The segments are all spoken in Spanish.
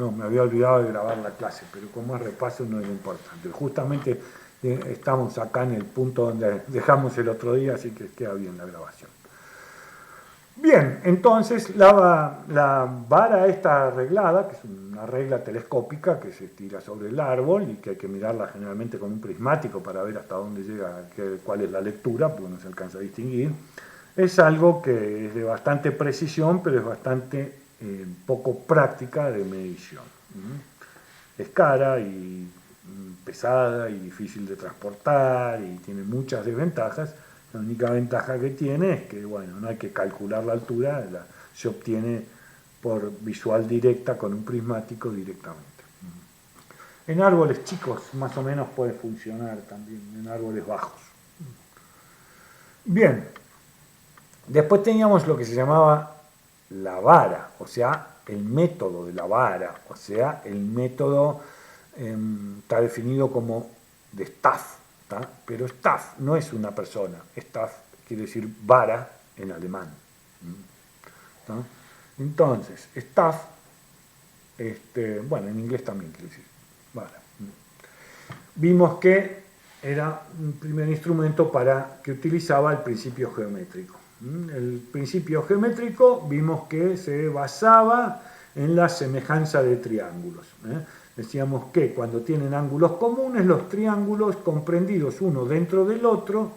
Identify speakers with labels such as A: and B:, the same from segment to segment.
A: No, me había olvidado de grabar la clase, pero como es repaso no es lo importante. Justamente estamos acá en el punto donde dejamos el otro día, así que queda bien la grabación. Bien, entonces la vara esta arreglada, que es una regla telescópica que se tira sobre el árbol y que hay que mirarla generalmente con un prismático para ver hasta dónde llega, cuál es la lectura, porque no se alcanza a distinguir, es algo que es de bastante precisión, pero es bastante poco práctica de medición. Es cara y pesada y difícil de transportar y tiene muchas desventajas. La única ventaja que tiene es que, bueno, no hay que calcular la altura, se obtiene por visual directa con un prismático directamente. En árboles chicos más o menos puede funcionar también, en árboles bajos. Bien, después teníamos lo que se llamaba la vara, o sea, el método de la vara, o sea, el método está definido como de staff, ¿tá? Pero staff no es una persona, staff quiere decir vara en alemán. ¿Tá? Entonces, staff, bueno, en inglés también quiere decir vara. Vimos que era un primer instrumento que utilizaba el principio geométrico. El principio geométrico vimos que se basaba en la semejanza de triángulos. Decíamos que cuando tienen ángulos comunes, los triángulos comprendidos uno dentro del otro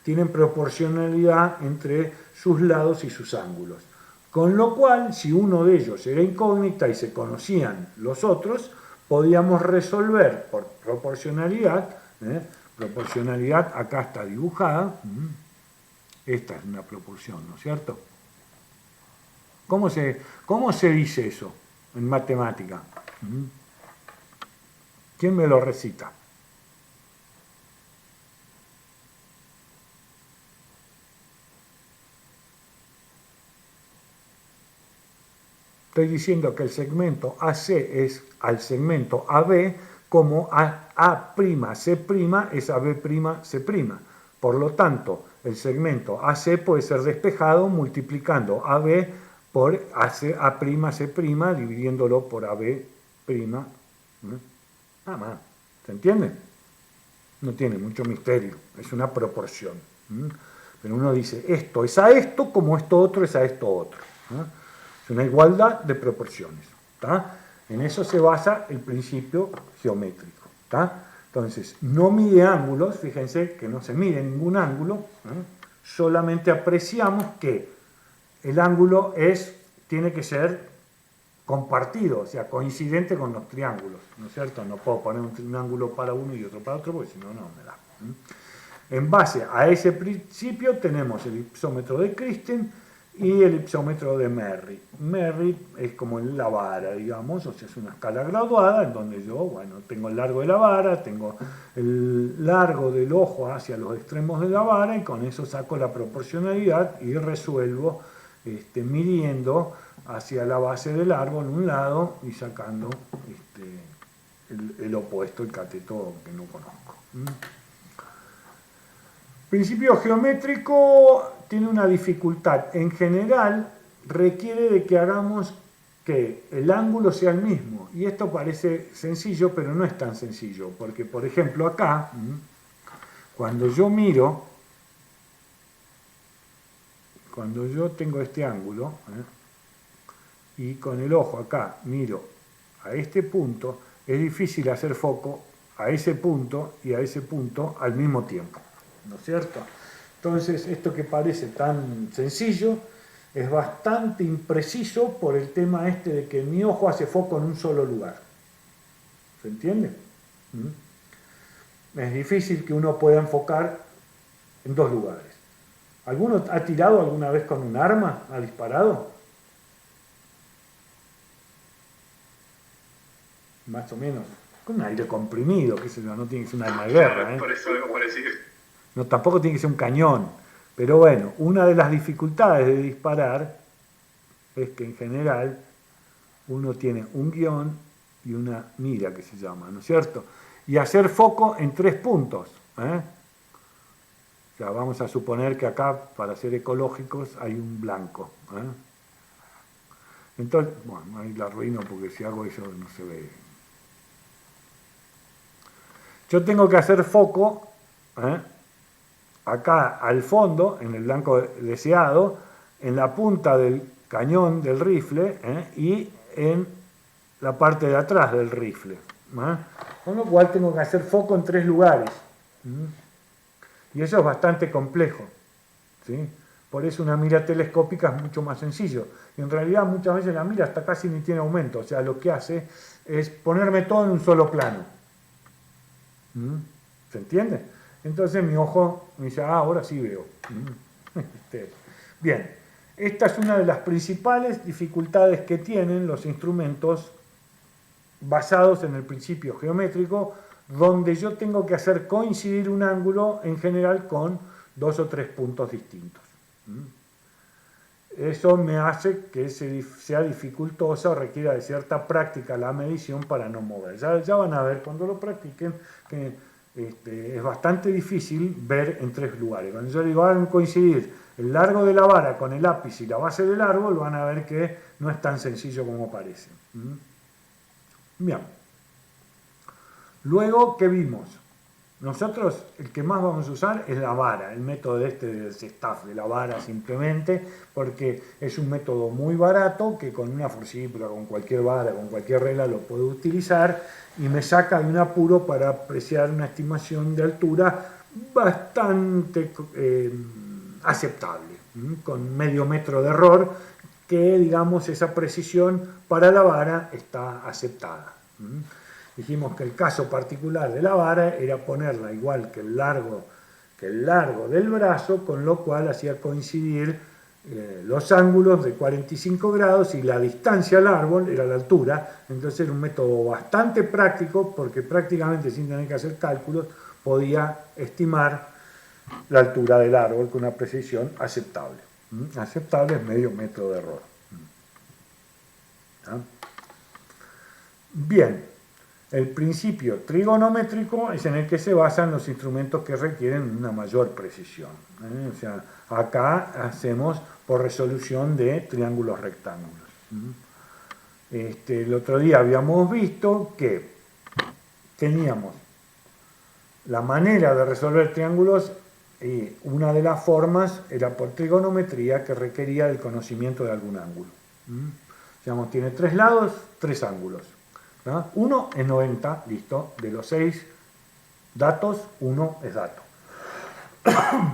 A: tienen proporcionalidad entre sus lados y sus ángulos. Con lo cual, si uno de ellos era incógnita y se conocían los otros, podíamos resolver por proporcionalidad. Proporcionalidad acá está dibujada. Esta es una proporción, ¿no es cierto? ¿Cómo se dice eso en matemática? ¿Quién me lo recita? Estoy diciendo que el segmento AC es al segmento AB como A'C' es AB''C'. Por lo tanto, el segmento AC puede ser despejado multiplicando AB por A'C', dividiéndolo por AB'. Nada más. ¿Se entiende? No tiene mucho misterio. Es una proporción. Pero uno dice, esto es a esto como esto otro es a esto otro. Es una igualdad de proporciones. ¿Tá? En eso se basa el principio geométrico. ¿Tá? Entonces, no mide ángulos, fíjense que no se mide ningún ángulo, solamente apreciamos que el ángulo tiene que ser compartido, o sea, coincidente con los triángulos, ¿no es cierto? No puedo poner un ángulo para uno y otro para otro, porque si no, no me da. En base a ese principio tenemos el ipsómetro de Christen y el ipsómetro de Merritt. Merritt es como la vara, digamos, o sea, es una escala graduada en donde yo, bueno, tengo el largo de la vara, tengo el largo del ojo hacia los extremos de la vara y con eso saco la proporcionalidad y resuelvo midiendo hacia la base del árbol un lado y sacando el opuesto, el cateto que no conozco. Principio geométrico tiene una dificultad. En general, requiere de que hagamos que el ángulo sea el mismo. Y esto parece sencillo, pero no es tan sencillo. Porque, por ejemplo, acá, cuando yo miro, cuando yo tengo este ángulo, y con el ojo acá miro a este punto, es difícil hacer foco a ese punto y a ese punto al mismo tiempo. ¿No es cierto? Entonces, esto que parece tan sencillo es bastante impreciso por el tema de que mi ojo hace foco en un solo lugar. ¿Se entiende? Es difícil que uno pueda enfocar en dos lugares. ¿Alguno ha tirado alguna vez con un arma? ¿Ha disparado? Más o menos. Con un aire comprimido, qué sé yo, no tiene que ser un arma de guerra.
B: Por eso algo parecido.
A: No, tampoco tiene que ser un cañón. Pero bueno, una de las dificultades de disparar es que en general uno tiene un guión y una mira que se llama, ¿no es cierto? Y hacer foco en 3 puntos. O sea, vamos a suponer que acá, para ser ecológicos, hay un blanco. Entonces, bueno, ahí la arruino porque si hago eso no se ve. Yo tengo que hacer foco acá al fondo, en el blanco deseado, en la punta del cañón del rifle y en la parte de atrás del rifle. Con lo cual tengo que hacer foco en 3 lugares. Y eso es bastante complejo. ¿Sí? Por eso una mira telescópica es mucho más sencillo. Y en realidad muchas veces la mira hasta casi ni tiene aumento. O sea, lo que hace es ponerme todo en un solo plano. ¿Se entiende? Entonces mi ojo me dice, ahora sí veo. Bien, esta es una de las principales dificultades que tienen los instrumentos basados en el principio geométrico, donde yo tengo que hacer coincidir un ángulo en general con 2 o 3 puntos distintos. Eso me hace que sea dificultosa o requiera de cierta práctica la medición para no mover. Ya van a ver cuando lo practiquen que es bastante difícil ver en 3 lugares. Cuando yo digo hagan coincidir el largo de la vara con el ápice y la base del árbol, van a ver que no es tan sencillo como parece. Bien. Luego, ¿qué vimos? Nosotros, el que más vamos a usar es la vara, el método del staff, de la vara simplemente, porque es un método muy barato que con una forcípula, con cualquier vara, con cualquier regla lo puedo utilizar y me saca de un apuro para apreciar una estimación de altura bastante aceptable, con medio metro de error, que digamos esa precisión para la vara está aceptada. Dijimos que el caso particular de la vara era ponerla igual que el largo del brazo, con lo cual hacía coincidir los ángulos de 45 grados y la distancia al árbol era la altura. Entonces era un método bastante práctico porque prácticamente sin tener que hacer cálculos podía estimar la altura del árbol con una precisión aceptable. Aceptable es medio metro de error. Bien. El principio trigonométrico es en el que se basan los instrumentos que requieren una mayor precisión. O sea, acá hacemos por resolución de triángulos rectángulos. El otro día habíamos visto que teníamos la manera de resolver triángulos, una de las formas era por trigonometría que requería el conocimiento de algún ángulo. Digamos, tiene 3 lados, 3 ángulos. Uno es 90, listo, de los 6 datos, uno es dato.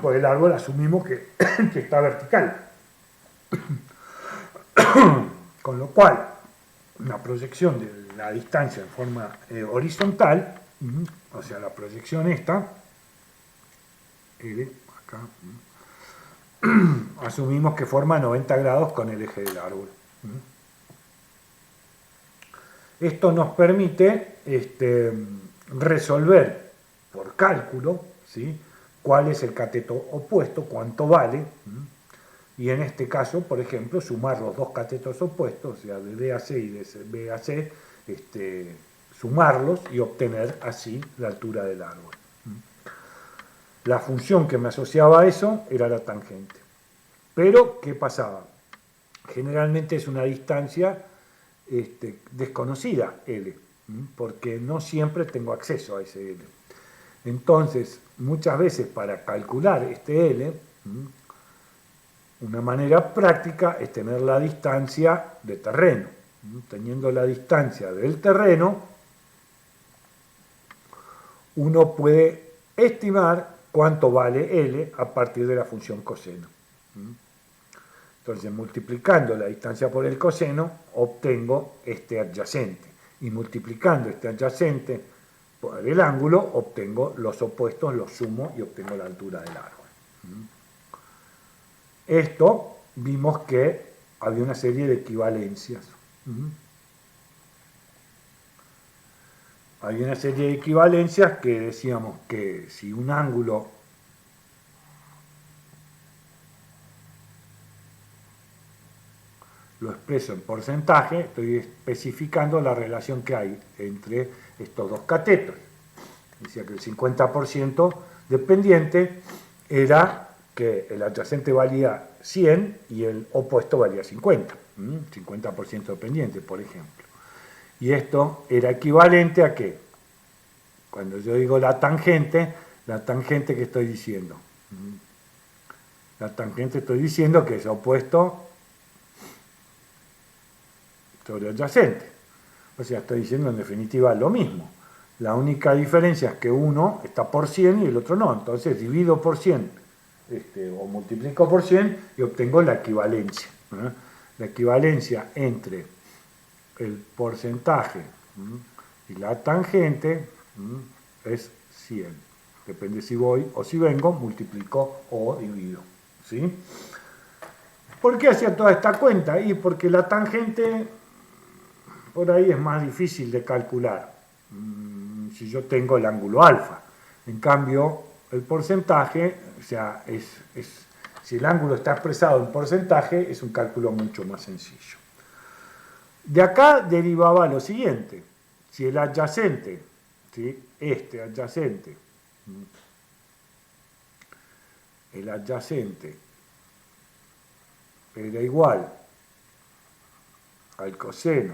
A: Por el árbol asumimos que está vertical. Con lo cual, una proyección de la distancia en forma horizontal, o sea, la proyección esta, L, acá, asumimos que forma 90 grados con el eje del árbol. Esto nos permite resolver por cálculo, ¿sí?, cuál es el cateto opuesto, cuánto vale, y en este caso, por ejemplo, sumar los dos catetos opuestos, o sea, de D a C y de B a C, sumarlos y obtener así la altura del árbol. La función que me asociaba a eso era la tangente. Pero, ¿qué pasaba? Generalmente es una distancia desconocida, L, porque no siempre tengo acceso a ese L. Entonces, muchas veces para calcular este L, una manera práctica es tener la distancia de terreno. Teniendo la distancia del terreno, uno puede estimar cuánto vale L a partir de la función coseno. Entonces, multiplicando la distancia por el coseno, obtengo este adyacente. Y multiplicando este adyacente por el ángulo, obtengo los opuestos, los sumo y obtengo la altura del árbol. Esto vimos que había una serie de equivalencias. Había una serie de equivalencias que decíamos que si un ángulo lo expreso en porcentaje, estoy especificando la relación que hay entre estos dos catetos. Decía que el 50% dependiente era que el adyacente valía 100 y el opuesto valía 50. 50% de pendiente, por ejemplo. Y esto era equivalente a ¿qué? Cuando yo digo la tangente que estoy diciendo. La tangente estoy diciendo que es opuesto sobre adyacente. O sea, estoy diciendo en definitiva lo mismo. La única diferencia es que uno está por 100 y el otro no. Entonces divido por 100 o multiplico por 100 y obtengo la equivalencia. La equivalencia entre el porcentaje y la tangente es 100. Depende si voy o si vengo, multiplico o divido. ¿Sí? ¿Por qué hacía toda esta cuenta? Y porque la tangente por ahí es más difícil de calcular si yo tengo el ángulo alfa. En cambio, el porcentaje, o sea, si el ángulo está expresado en porcentaje, es un cálculo mucho más sencillo. De acá derivaba lo siguiente. Si el adyacente, ¿sí? Este adyacente, el adyacente era igual al coseno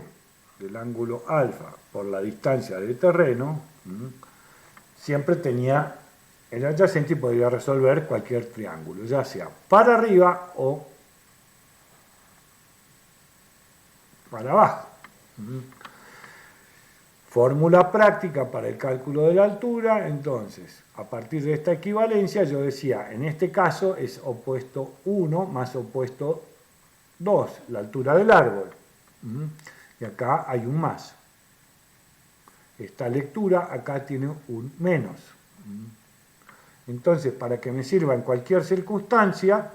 A: del ángulo alfa por la distancia del terreno, siempre tenía el adyacente y podría resolver cualquier triángulo, ya sea para arriba o para abajo. Fórmula práctica para el cálculo de la altura. Entonces, a partir de esta equivalencia, yo decía, en este caso es opuesto 1 más opuesto 2, la altura del árbol. Y acá hay un más. Esta lectura acá tiene un menos. Entonces, para que me sirva en cualquier circunstancia,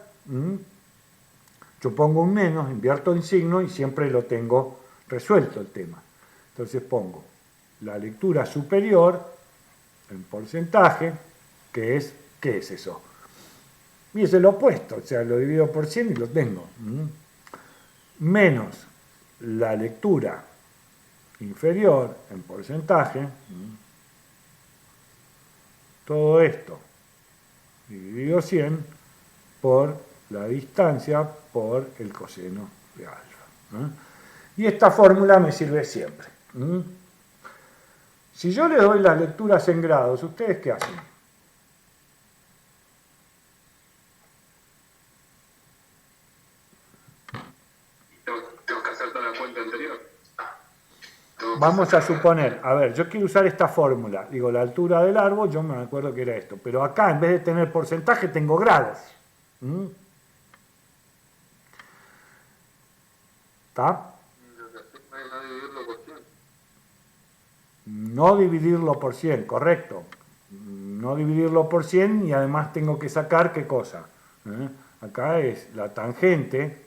A: yo pongo un menos, invierto en signo y siempre lo tengo resuelto el tema. Entonces pongo la lectura superior en porcentaje, ¿qué es eso? Y es el opuesto, o sea, lo divido por 100 y lo tengo. Menos la lectura inferior en porcentaje, todo esto dividido 100 por la distancia por el coseno de alfa. Y esta fórmula me sirve siempre. Si yo le doy las lecturas en grados, ¿ustedes qué hacen?
B: Tengo que hacer toda la cuenta anterior.
A: Vamos a suponer, a ver, yo quiero usar esta fórmula. Digo, la altura del árbol, yo me acuerdo que era esto. Pero acá, en vez de tener porcentaje, tengo grados. ¿Está? No dividirlo por 100, correcto. No dividirlo por 100 y además tengo que sacar, ¿qué cosa? Acá es la tangente,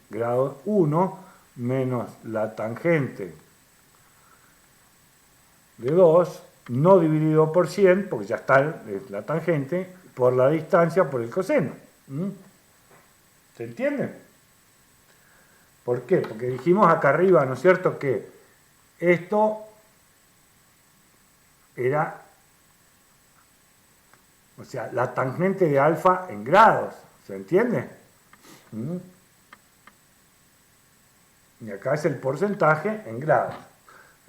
A: grado 1, menos la tangente de 2, no dividido por 100, porque ya está la tangente, por la distancia, por el coseno. ¿Se entiende? ¿Por qué? Porque dijimos acá arriba, ¿no es cierto?, que esto era, o sea, la tangente de alfa en grados. ¿Se entiende? Y acá es el porcentaje en grados.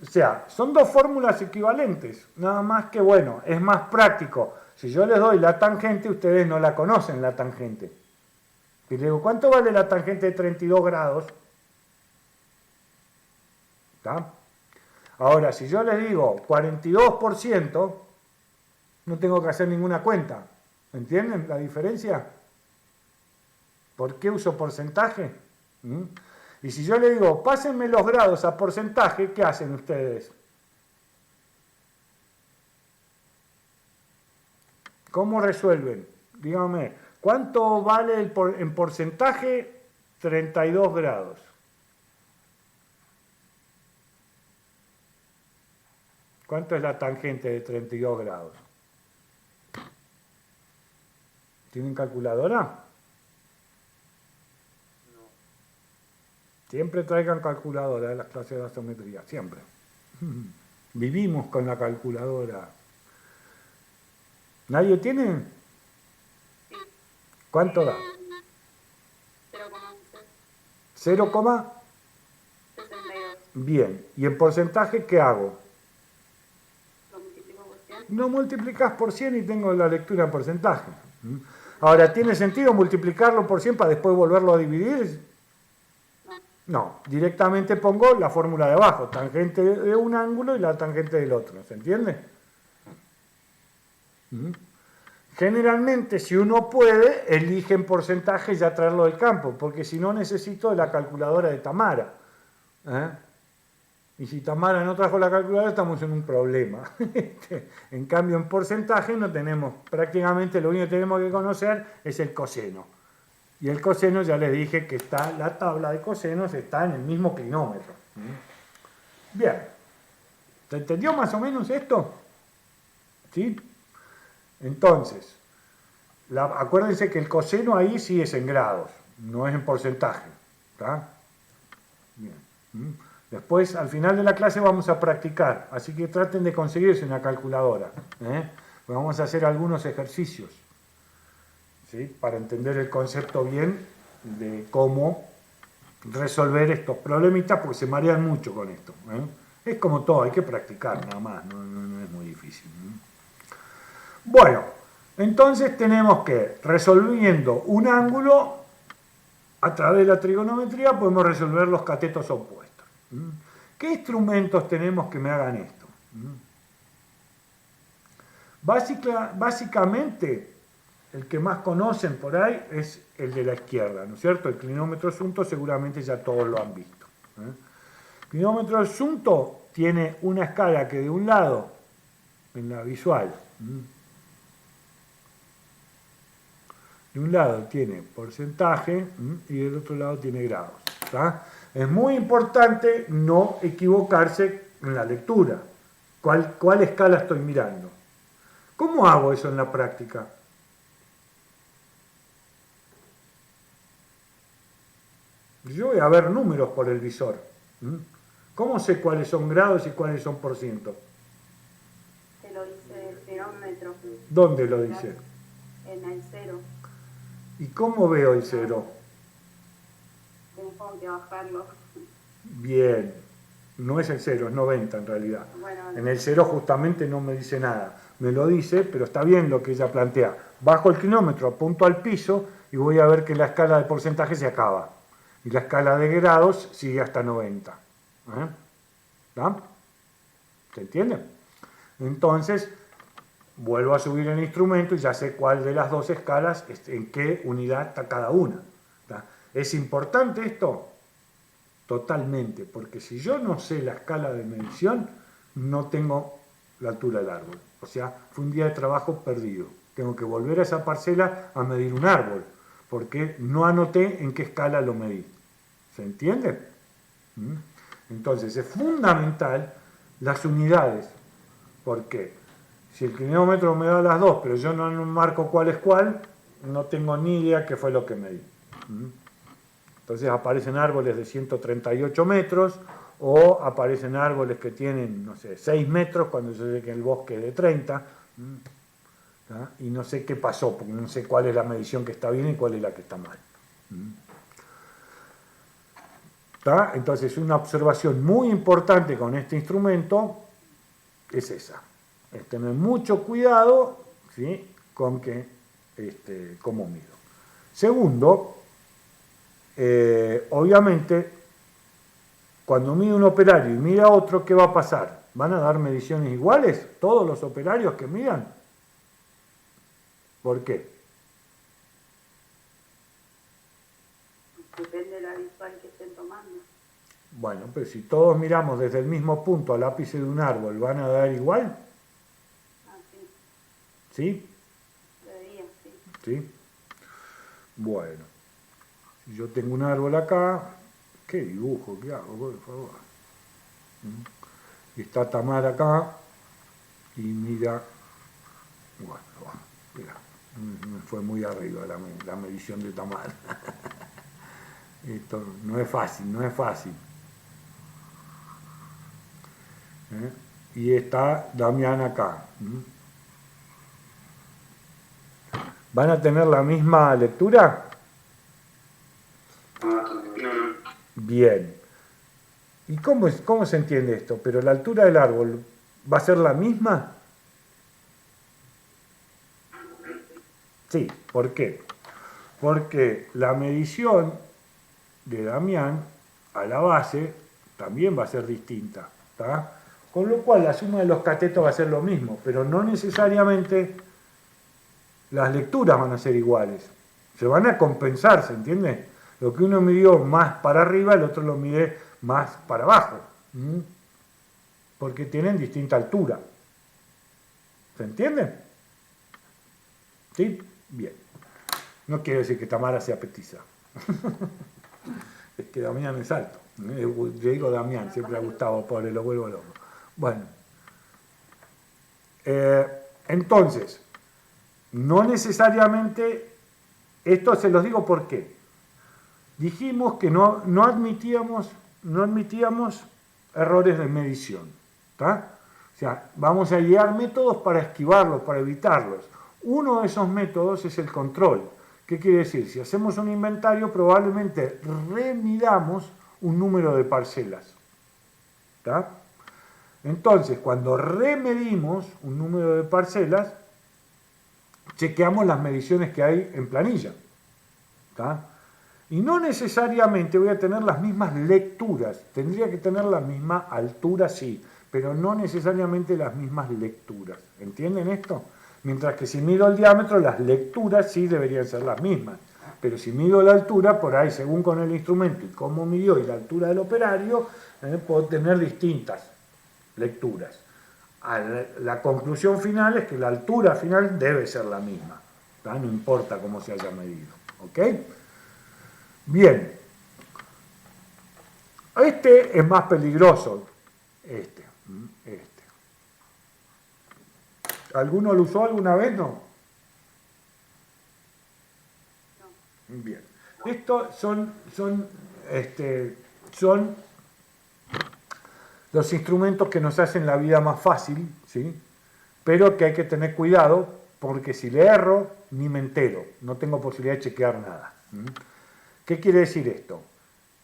A: O sea, son dos fórmulas equivalentes, nada más que, bueno, es más práctico. Si yo les doy la tangente, ustedes no la conocen, la tangente. Y les digo, ¿cuánto vale la tangente de 32 grados? ¿Está? Ahora, si yo les digo 42%, no tengo que hacer ninguna cuenta. ¿Entienden la diferencia? ¿Por qué uso porcentaje? Y si yo le digo, pásenme los grados a porcentaje, ¿qué hacen ustedes? ¿Cómo resuelven? Díganme, ¿cuánto vale en porcentaje 32 grados? ¿Cuánto es la tangente de 32 grados? ¿Tienen calculadora? No. Siempre traigan calculadora de las clases de asometría, siempre. Vivimos con la calculadora. ¿Nadie tiene? ¿Cuánto da?
C: 0,62.
A: 0, bien. ¿Y en porcentaje qué hago?
C: Lo multiplico por 100.
A: No multiplicas por 100 y tengo la lectura en porcentaje. Ahora, ¿tiene sentido multiplicarlo por 100 para después volverlo a dividir? No, directamente pongo la fórmula de abajo, tangente de un ángulo y la tangente del otro, ¿se entiende? Generalmente, si uno puede, elige en porcentaje ya traerlo del campo, porque si no necesito la calculadora de Tamara. Y si Tamara no trajo la calculadora, estamos en un problema. En cambio, en porcentaje no tenemos, prácticamente lo único que tenemos que conocer es el coseno. Y el coseno, ya les dije que está, la tabla de cosenos está en el mismo clinómetro. Bien. ¿Se entendió más o menos esto? ¿Sí? Entonces, acuérdense que el coseno ahí sí es en grados, no es en porcentaje. ¿Está? Bien. Después, al final de la clase vamos a practicar, así que traten de conseguirse una calculadora. Vamos a hacer algunos ejercicios, ¿sí? Para entender el concepto bien de cómo resolver estos problemitas, porque se marean mucho con esto. Es como todo, hay que practicar nada más, no es muy difícil. Bueno, entonces tenemos que, resolviendo un ángulo, a través de la trigonometría podemos resolver los catetos opuestos. ¿Qué instrumentos tenemos que me hagan esto? Básicamente, el que más conocen por ahí es el de la izquierda, ¿no es cierto? El clinómetro Zumthor seguramente ya todos lo han visto. El clinómetro Zumthor tiene una escala que de un lado, en la visual, de un lado tiene porcentaje y del otro lado tiene grados. ¿Tá? Es muy importante no equivocarse en la lectura. ¿Cuál escala estoy mirando? ¿Cómo hago eso en la práctica? Yo voy a ver números por el visor. ¿Cómo sé cuáles son grados y cuáles son por ciento?
C: Te lo dice el cronómetro.
A: ¿Dónde lo dice?
C: En el 0.
A: ¿Y cómo veo el 0?
C: Tengo que bajarlo.
A: Bien, no es el 0, es 90 en realidad.
C: Bueno,
A: En el 0 justamente no me dice nada. Me lo dice, pero está bien lo que ella plantea. Bajo el cronómetro, apunto al piso y voy a ver que la escala de porcentaje se acaba. Y la escala de grados sigue hasta 90. ¿Está? ¿Se entiende? Entonces, vuelvo a subir el instrumento y ya sé cuál de las dos escalas, en qué unidad está cada una. ¿Está? ¿Es importante esto? Totalmente, porque si yo no sé la escala de medición, no tengo la altura del árbol. O sea, fue un día de trabajo perdido. Tengo que volver a esa parcela a medir un árbol, porque no anoté en qué escala lo medí. ¿Se entiende? Entonces, es fundamental las unidades. ¿Por qué? Si el clinómetro me da las dos, pero yo no marco cuál es cuál, no tengo ni idea qué fue lo que medí. Entonces aparecen árboles de 138 metros o aparecen árboles que tienen, no sé, 6 metros cuando yo sé que el bosque es de 30. Y no sé qué pasó, porque no sé cuál es la medición que está bien y cuál es la que está mal. ¿Está? Entonces una observación muy importante con este instrumento es esa. Es tener mucho cuidado, ¿sí?, con cómo mido. Segundo, obviamente, cuando mide un operario y mide a otro, ¿qué va a pasar? ¿Van a dar mediciones iguales todos los operarios que midan? ¿Por qué?
C: Depende de la visual que estén tomando.
A: Bueno, pero si todos miramos desde el mismo punto al ápice de un árbol, ¿van a dar igual?
C: Ah, sí.
A: ¿Sí?
C: Debería, sí.
A: ¿Sí? Bueno, si yo tengo un árbol acá, ¿qué dibujo? ¿Qué hago? Por favor. Y está Tamara acá y mira, bueno, mira, me fue muy arriba la medición de Tamara. Esto no es fácil, no es fácil. Y está Damián acá. ¿Van a tener la misma lectura?
B: No.
A: Bien. ¿Y cómo se entiende esto? ¿Pero la altura del árbol va a ser la misma? Sí, ¿por qué? Porque la medición de Damián a la base también va a ser distinta, ¿tá? Con lo cual la suma de los catetos va a ser lo mismo, pero no necesariamente las lecturas van a ser iguales. Se van a compensar, ¿se entiende? Lo que uno midió más para arriba, el otro lo mide más para abajo. ¿Mm? Porque tienen distinta altura. ¿Se entiende? ¿Sí? Bien. No quiere decir que Tamara sea petiza. Es que Damián es alto. Yo digo Damián, siempre ha gustado, pobre, lo vuelvo loco. Bueno. Entonces, no necesariamente, esto se los digo por qué. Dijimos que no admitíamos errores de medición. ¿Tá? O sea, vamos a idear métodos para esquivarlos, para evitarlos. Uno de esos métodos es el control. ¿Qué quiere decir? Si hacemos un inventario, probablemente remidamos un número de parcelas. ¿Tá? Entonces, cuando remedimos un número de parcelas, chequeamos las mediciones que hay en planilla. ¿Tá? Y no necesariamente voy a tener las mismas lecturas. Tendría que tener la misma altura, sí, pero no necesariamente las mismas lecturas. ¿Entienden esto? Mientras que si mido el diámetro, las lecturas sí deberían ser las mismas. Pero si mido la altura, por ahí, según con el instrumento y cómo midió y la altura del operario, puedo tener distintas lecturas. La conclusión final es que la altura final debe ser la misma. ¿Tá? No importa cómo se haya medido. ¿Ok? Bien. Este es más peligroso. Este. ¿Alguno lo usó alguna vez? No. Bien. Estos son los instrumentos que nos hacen la vida más fácil, ¿sí? Pero que hay que tener cuidado porque si le erro, ni me entero. No tengo posibilidad de chequear nada. ¿Qué quiere decir esto?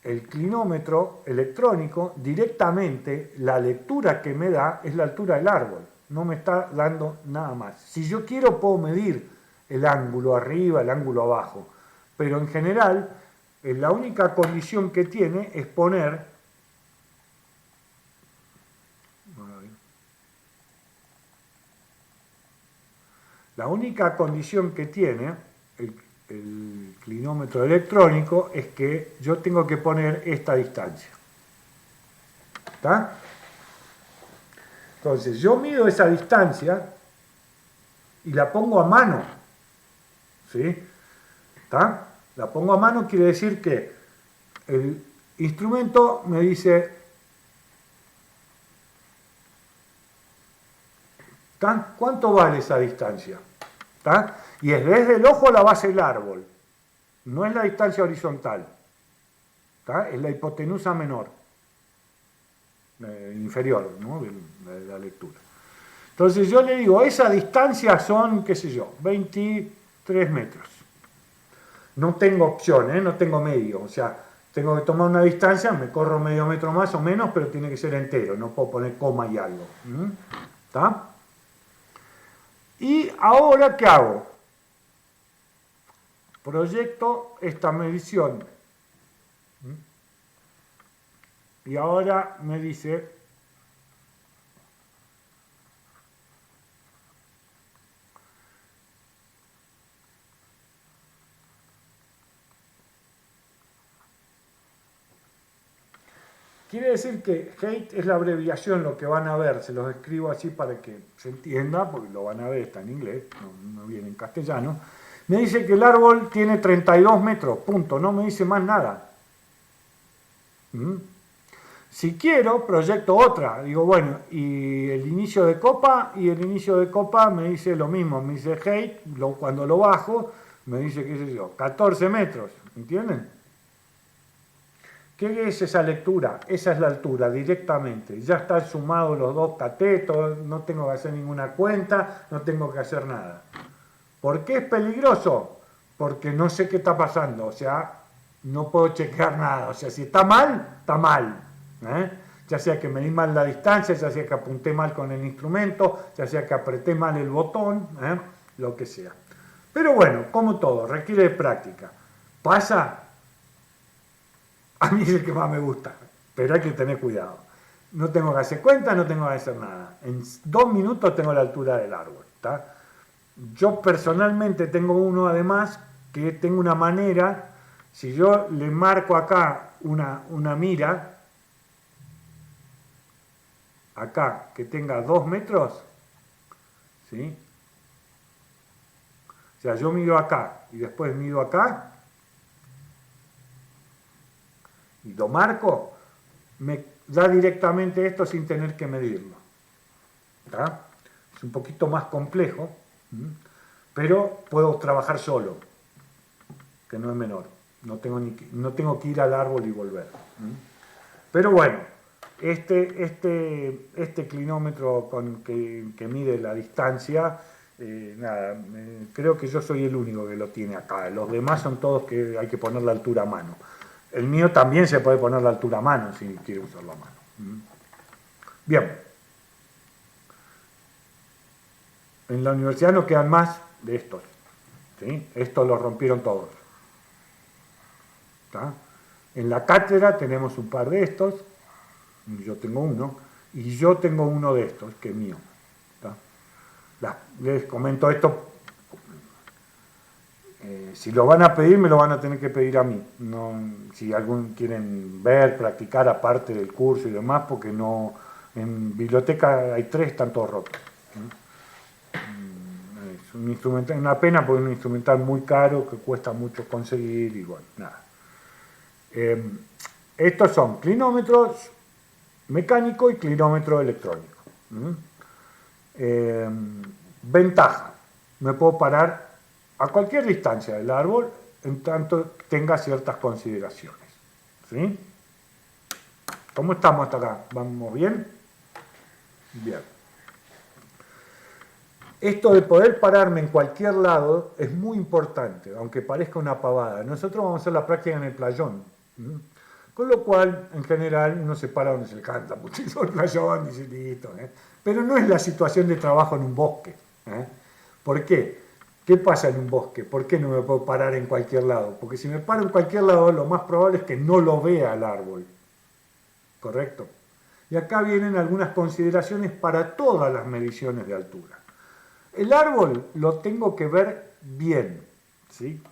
A: El clinómetro electrónico, directamente, la lectura que me da es la altura del árbol. No me está dando nada más. Si yo quiero, puedo medir el ángulo arriba, el ángulo abajo. Pero en general, la única condición que tiene es poner... La única condición que tiene el clinómetro electrónico es que yo tengo que poner esta distancia. ¿Está? Entonces, yo mido esa distancia y la pongo a mano. ¿Sí? ¿Está? La pongo a mano quiere decir que el instrumento me dice, ¿está? ¿Cuánto vale esa distancia? ¿Está? Y es desde el ojo a la base del árbol. No es la distancia horizontal. ¿Está? Es la hipotenusa menor. Inferior, ¿no? de la lectura. Entonces yo le digo, esa distancia son, qué sé yo, 23 metros. No tengo opción, no tengo medio. O sea, tengo que tomar una distancia, me corro medio metro más o menos, pero tiene que ser entero. No puedo poner coma y algo. ¿Está? Y ahora, ¿qué hago? Proyecto esta medición. Y ahora me dice, quiere decir que height es la abreviación, lo que van a ver, se los escribo así para que se entienda, porque lo van a ver, está en inglés, no viene en castellano. Me dice que el árbol tiene 32 metros, punto, no me dice más nada. Si quiero, proyecto otra. Digo, bueno, y el inicio de copa, y el inicio de copa me dice lo mismo, me dice height, cuando lo bajo, me dice, qué sé yo, 14 metros, ¿entienden? ¿Qué es esa lectura? Esa es la altura, directamente. Ya están sumados los dos catetos, no tengo que hacer ninguna cuenta, no tengo que hacer nada. ¿Por qué es peligroso? Porque no sé qué está pasando, o sea, no puedo chequear nada, o sea, si está mal, está mal. Ya sea que medí mal la distancia, ya sea que apunté mal con el instrumento, ya sea que apreté mal el botón, lo que sea. Pero bueno, como todo, requiere de práctica. ¿Pasa? A mí es el que más me gusta, pero hay que tener cuidado. No tengo que hacer cuenta, no tengo que hacer nada. En 2 minutos tengo la altura del árbol. ¿Tá? Yo personalmente tengo uno además que tengo una manera, si yo le marco acá una mira, acá que tenga 2 metros, ¿sí? O sea, yo mido acá y después mido acá y lo marco, me da directamente esto sin tener que medirlo. ¿Tá? Es un poquito más complejo, pero puedo trabajar solo, que no es menor. No tengo que ir al árbol y volver. Pero bueno, este clinómetro que mide la distancia, nada, creo que yo soy el único que lo tiene acá. Los demás son todos que hay que poner la altura a mano. El mío también se puede poner la altura a mano si quiere usar la mano. Bien. En la universidad no quedan más de estos. ¿Sí? Estos los rompieron todos. ¿Tá? En la cátedra tenemos un par de estos. Yo tengo uno. Y yo tengo uno de estos, que es mío. ¿Tá? Les comento esto. Si lo van a pedir, me lo van a tener que pedir a mí. No, si algún quieren ver, practicar aparte del curso y demás, porque no. En biblioteca hay 3, están todos rotos. Es un instrumental, una pena porque es un instrumental muy caro que cuesta mucho conseguir y bueno, nada. Estos son clinómetros mecánico y clinómetro electrónico. Ventaja, me puedo parar a cualquier distancia del árbol en tanto tenga ciertas consideraciones. ¿Sí? ¿Cómo estamos hasta acá? ¿Vamos bien? Bien. Esto de poder pararme en cualquier lado es muy importante, aunque parezca una pavada. Nosotros vamos a hacer la práctica en el playón. Con lo cual, en general, uno se para donde se le canta muchísimo el playón, dice listo. Pero no es la situación de trabajo en un bosque. ¿Por qué? ¿Qué pasa en un bosque? ¿Por qué no me puedo parar en cualquier lado? Porque si me paro en cualquier lado, lo más probable es que no lo vea el árbol. ¿Correcto? Y acá vienen algunas consideraciones para todas las mediciones de altura. El árbol lo tengo que ver bien, ¿sí?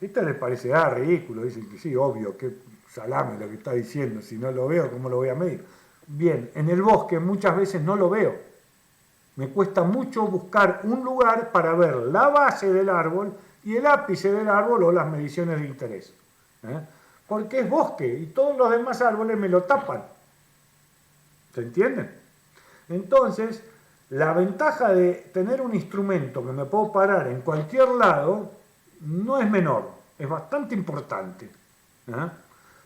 A: Esto les parecerá ridículo, dicen que sí, obvio, que salame lo que está diciendo, si no lo veo, ¿cómo lo voy a medir? Bien, en el bosque muchas veces no lo veo. Me cuesta mucho buscar un lugar para ver la base del árbol y el ápice del árbol o las mediciones de interés. Porque es bosque y todos los demás árboles me lo tapan. ¿Se entienden? Entonces, la ventaja de tener un instrumento que me puedo parar en cualquier lado no es menor, es bastante importante.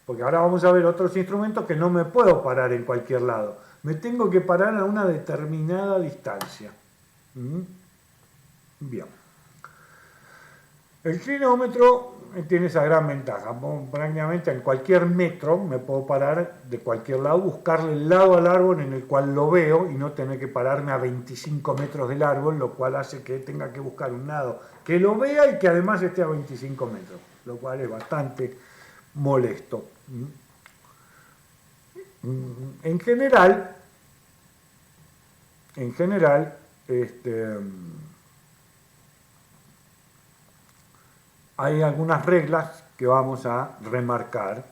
A: Porque ahora vamos a ver otros instrumentos que no me puedo parar en cualquier lado. Me tengo que parar a una determinada distancia. Bien. El clinómetro tiene esa gran ventaja. Prácticamente en cualquier metro me puedo parar de cualquier lado, buscarle el lado al árbol en el cual lo veo y no tener que pararme a 25 metros del árbol, lo cual hace que tenga que buscar un lado que lo vea y que además esté a 25 metros, lo cual es bastante molesto. En general, hay algunas reglas que vamos a remarcar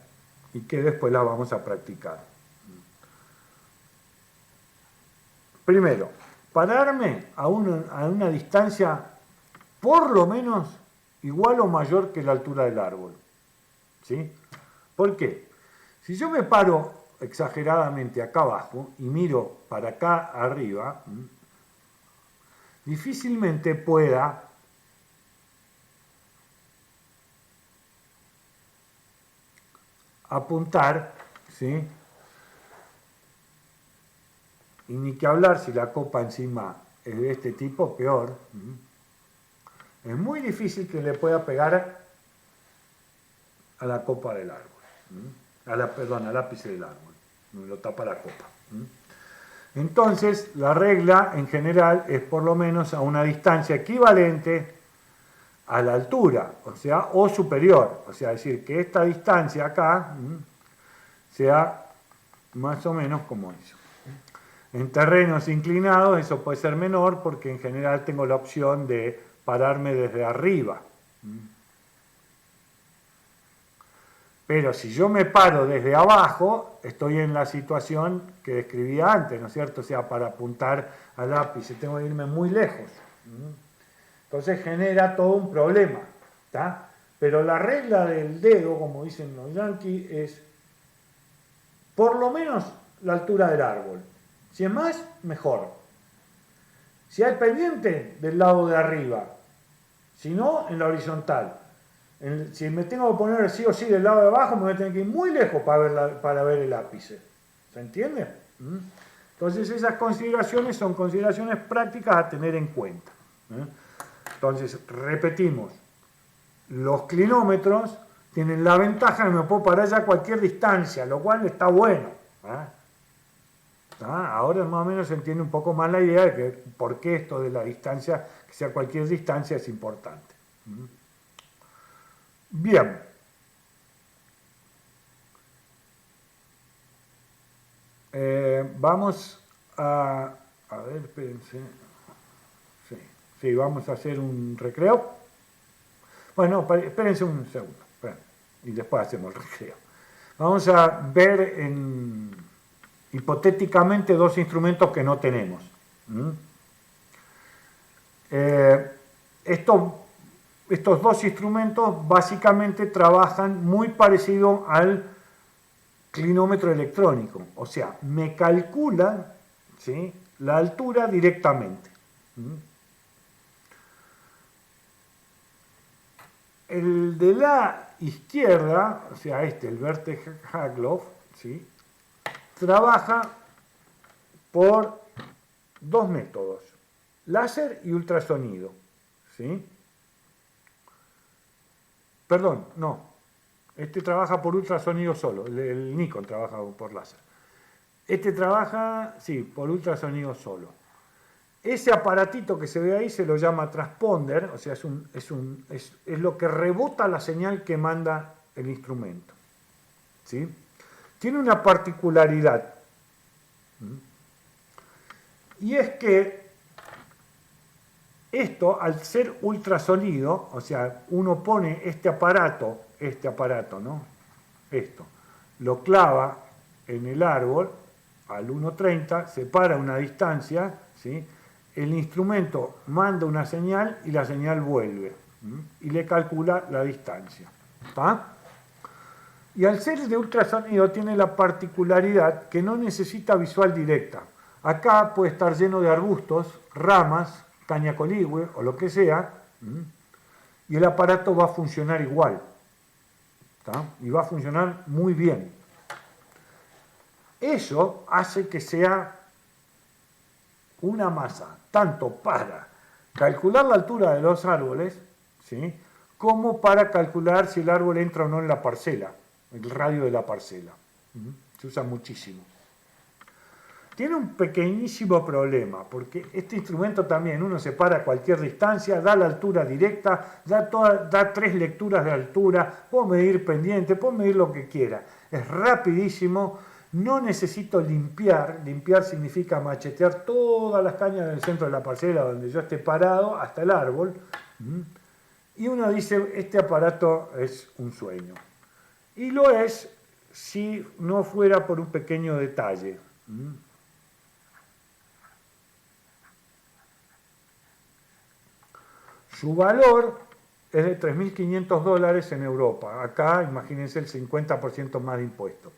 A: y que después las vamos a practicar. Primero, pararme a una distancia por lo menos igual o mayor que la altura del árbol. ¿Sí? ¿Por qué? Si yo me paro exageradamente acá abajo y miro para acá arriba, difícilmente pueda apuntar, ¿sí? Y ni que hablar si la copa encima es de este tipo, peor. es muy difícil que le pueda pegar a la copa del árbol, perdón, al ápice del árbol, me lo tapa la copa. Entonces, la regla en general es por lo menos a una distancia equivalente a la altura, o superior, es decir, que esta distancia acá sea más o menos como eso. En terrenos inclinados eso puede ser menor porque en general tengo la opción de pararme desde arriba. Pero si yo me paro desde abajo, estoy en la situación que describía antes, ¿no es cierto? O sea, para apuntar al ápice tengo que irme muy lejos. Entonces genera todo un problema, ¿tá? Pero la regla del dedo, como dicen los yanquis, es por lo menos la altura del árbol. Si es más, mejor. Si hay pendiente, del lado de arriba. Si no, en la horizontal. Si me tengo que poner sí o sí del lado de abajo, me voy a tener que ir muy lejos para ver el ápice. ¿Se entiende? Entonces esas consideraciones son consideraciones prácticas a tener en cuenta. Entonces, repetimos, los clinómetros tienen la ventaja de que me puedo parar ya a cualquier distancia, lo cual está bueno. Ahora más o menos se entiende un poco más la idea de que por qué esto de la distancia, que sea cualquier distancia, es importante. Bien. Vamos a ver, espérense. Sí, vamos a hacer un recreo. Bueno, espérense un segundo. Y después hacemos el recreo. Vamos a ver hipotéticamente dos instrumentos que no tenemos. Estos dos instrumentos básicamente trabajan muy parecido al clinómetro electrónico, o sea, me calculan, ¿sí?, la altura directamente. El de la izquierda, o sea, el Vertec-Haglöf, ¿sí?, trabaja por dos métodos, láser y ultrasonido, ¿sí? Perdón, no. Este trabaja por ultrasonido solo. El Nikon trabaja por láser. Este trabaja, sí, por ultrasonido solo. Ese aparatito que se ve ahí se lo llama transponder, o sea, es lo que rebota la señal que manda el instrumento. ¿Sí? Tiene una particularidad. Y es que esto, al ser ultrasonido, o sea, uno pone este aparato, ¿no? Esto, lo clava en el árbol al 1.30, separa una distancia, ¿sí?, el instrumento manda una señal y la señal vuelve, y le calcula la distancia. ¿Está? Y al ser de ultrasonido tiene la particularidad que no necesita visual directa. Acá puede estar lleno de arbustos, ramas, caña coligüe o lo que sea, y el aparato va a funcionar igual. ¿Está? Y va a funcionar muy bien. Eso hace que sea una masa, tanto para calcular la altura de los árboles, ¿sí?, como para calcular si el árbol entra o no en la parcela, el radio de la parcela. Se usa muchísimo. Tiene un pequeñísimo problema, porque este instrumento también, uno se para a cualquier distancia, da la altura directa, da 3 lecturas de altura, puedo medir pendiente, puedo medir lo que quiera. Es rapidísimo, no necesito limpiar. Limpiar significa machetear todas las cañas del centro de la parcela donde yo esté parado hasta el árbol. Y uno dice, este aparato es un sueño. Y lo es si no fuera por un pequeño detalle. Su valor es de $3.500 en Europa. Acá, imagínense, el 50% más de impuestos.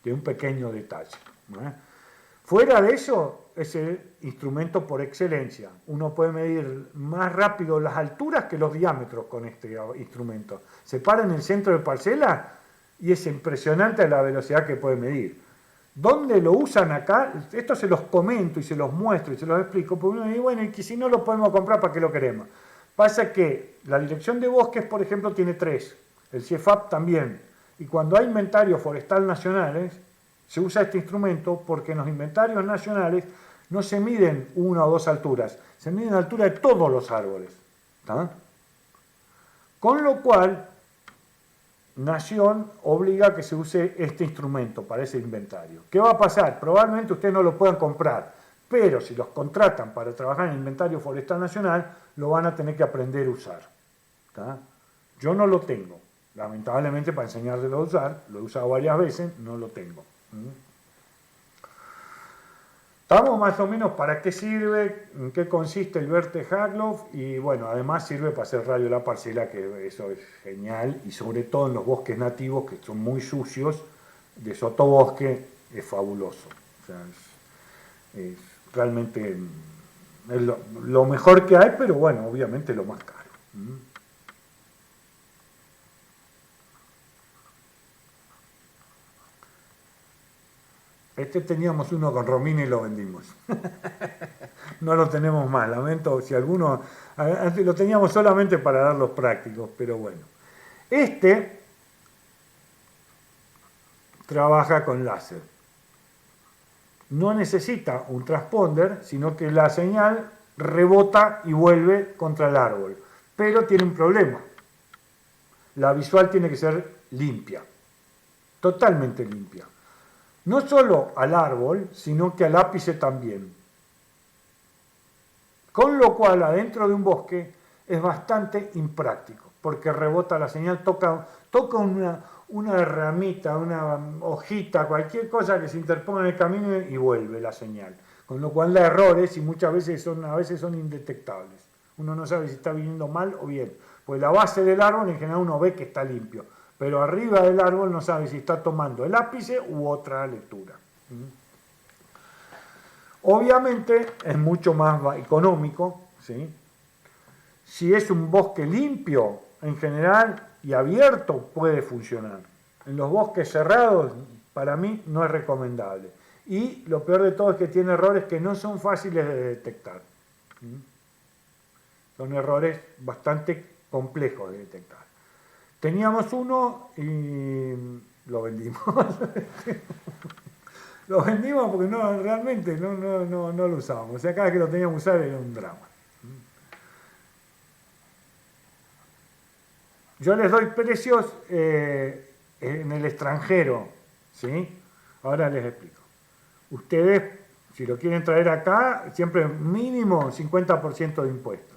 A: De un pequeño detalle. Fuera de eso, es el instrumento por excelencia. Uno puede medir más rápido las alturas que los diámetros con este instrumento. Se para en el centro de parcela y es impresionante la velocidad que puede medir. ¿Dónde lo usan acá? Esto se los comento y se los muestro y se los explico, porque uno dice, bueno, y que si no lo podemos comprar, ¿para qué lo queremos? Pasa que la Dirección de Bosques, por ejemplo, tiene 3, el CIEFAP también, y cuando hay inventarios forestal nacionales, se usa este instrumento porque en los inventarios nacionales no se miden 1 o 2 alturas, se miden la altura de todos los árboles. ¿Tá? Con lo cual, Nación obliga a que se use este instrumento para ese inventario. ¿Qué va a pasar? Probablemente ustedes no lo puedan comprar, pero si los contratan para trabajar en el inventario forestal nacional, lo van a tener que aprender a usar. ¿Tá? Yo no lo tengo, lamentablemente para enseñárselo a usar, lo he usado varias veces, no lo tengo. Estamos más o menos para qué sirve, en qué consiste el Verte Haglov y bueno, además sirve para hacer radio de la parcela, que eso es genial, y sobre todo en los bosques nativos que son muy sucios, de sotobosque es fabuloso. O sea, es realmente es lo mejor que hay, pero bueno, obviamente lo más caro. Este teníamos uno con Romina y lo vendimos. No lo tenemos más, lamento si alguno... Antes lo teníamos solamente para dar los prácticos, pero bueno. Este trabaja con láser. No necesita un transponder, sino que la señal rebota y vuelve contra el árbol. Pero tiene un problema. La visual tiene que ser limpia, totalmente limpia. No solo al árbol, sino que al ápice también. Con lo cual, adentro de un bosque es bastante impráctico, porque rebota la señal, toca una ramita, una hojita, cualquier cosa que se interponga en el camino y vuelve la señal. Con lo cual da errores y muchas veces son indetectables. Uno no sabe si está viniendo mal o bien. Pues la base del árbol en general uno ve que está limpio, pero arriba del árbol no sabe si está tomando el ápice u otra lectura. Obviamente es mucho más económico, ¿sí? Si es un bosque limpio, en general, y abierto, puede funcionar. En los bosques cerrados, para mí, no es recomendable. Y lo peor de todo es que tiene errores que no son fáciles de detectar. Son errores bastante complejos de detectar. Teníamos uno y lo vendimos. Lo vendimos porque realmente no lo usábamos. O sea, cada vez que lo teníamos que usar era un drama. Yo les doy precios en el extranjero, ¿sí? Ahora les explico. Ustedes, si lo quieren traer acá, siempre mínimo 50% de impuestos.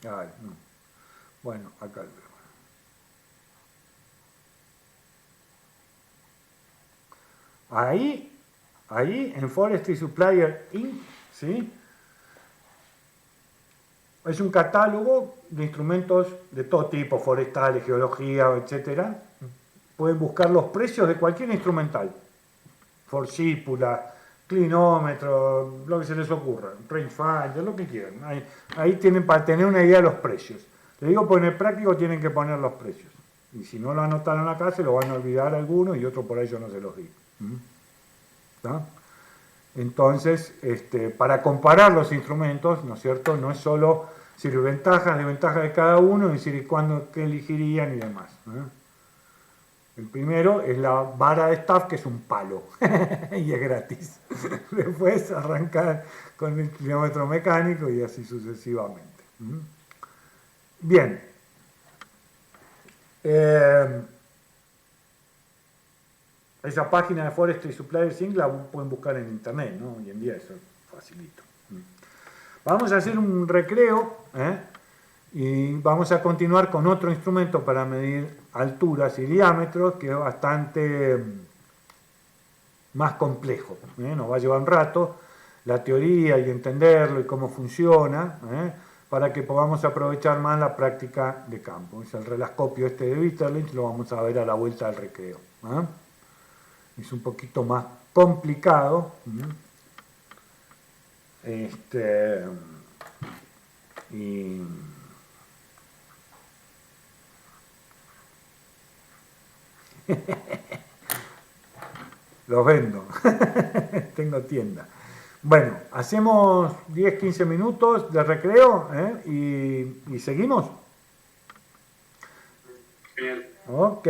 A: Ay, no. Bueno, acá lo veo. Ahí en Forestry Supplier Inc., ¿sí? Es un catálogo de instrumentos de todo tipo, forestales, geología, etc. Pueden buscar los precios de cualquier instrumental. Forcípula, clinómetro, lo que se les ocurra, rangefinder, lo que quieran. Ahí tienen para tener una idea de los precios. Les digo, pues en el práctico tienen que poner los precios. Y si no lo anotaron acá, se lo van a olvidar algunos y otros por ahí yo no se los digo. ¿Está? Entonces, para comparar los instrumentos, ¿no es cierto? No es solo decir ventajas, desventajas de cada uno, es decir, qué elegirían y demás. El primero es la vara de staff, que es un palo, y es gratis. Después arrancar con el clinómetro mecánico y así sucesivamente. Bien. Esa página de Forestry Suppliers Inc. la pueden buscar en internet, ¿no? Hoy en día eso es facilito. Vamos a hacer un recreo, y vamos a continuar con otro instrumento para medir alturas y diámetros, que es bastante más complejo. Nos va a llevar un rato la teoría y entenderlo y cómo funciona, para que podamos aprovechar más la práctica de campo. Es el relascopio de Witterlitz, lo vamos a ver a la vuelta del recreo. Es un poquito más complicado, Y los vendo. Tengo tienda. Bueno, hacemos 10-15 minutos de recreo, y seguimos.
B: Bien.
A: Ok.